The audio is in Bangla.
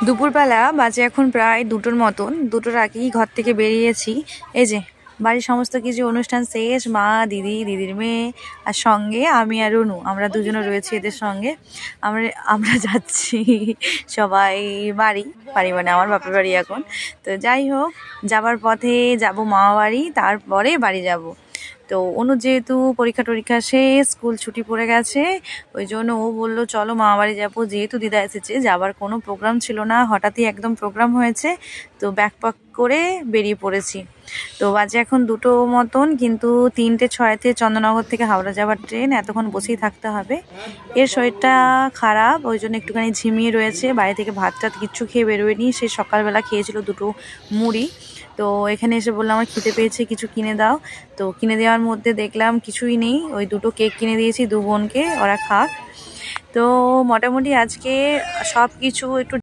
দুপুরবেলা বাজে এখন প্রায় 2টোর মতন। 2টোর আগেই ঘর থেকে বেরিয়েছি। এই যে বাড়ির সমস্ত কিছু অনুষ্ঠান শেষ, মা, দিদি, দিদির মেয়ে আর সঙ্গে আমি আর রুনু, আমরা দুজনে রয়েছি এদের সঙ্গে। আমরা আমরা যাচ্ছি সবাই বাড়ি বাড়ি মানে আমার বাপের বাড়ি এখন। তো যাই হোক, যাবার পথে যাব মামা বাড়ি, তারপরে বাড়ি যাব। তো অনু যেহেতু পরীক্ষা টরীক্ষা শেষ, স্কুল ছুটি পড়ে গেছে, ওই জন্য ও বললো চলো মামা বাড়ি যাবো। যেহেতু দিদা এসেছে, যাবার কোনো প্রোগ্রাম ছিল না, হঠাৎই একদম প্রোগ্রাম হয়েছে, তো ব্যাগ প্যাক করে বেরিয়ে পড়েছি। তো বাজে এখন 2টো মতন, কিন্তু 3টে 6-তে চন্দননগর থেকে হাওড়া যাওয়ার ট্রেন, এতক্ষণ বসেই থাকতে হবে। এর শরীরটা খারাপ, ওই জন্য একটুখানি ঝিমিয়ে রয়েছে। বাড়ি থেকে ভাত টাত কিচ্ছু খেয়ে বেরোয়নি, সে সকালবেলা খেয়েছিল 2টো মুড়ি। তো এখানে এসে বললাম আমার খিদে পেয়েছে, কিছু কিনে দাও। তো কিনে দেওয়ার মধ্যে দেখলাম কিছুই নেই, ওই 2টো কেক কিনে দিয়েছি 2 বোনকে, ওরা খাক। তো মোটামুটি আজকে সব কিছু একটু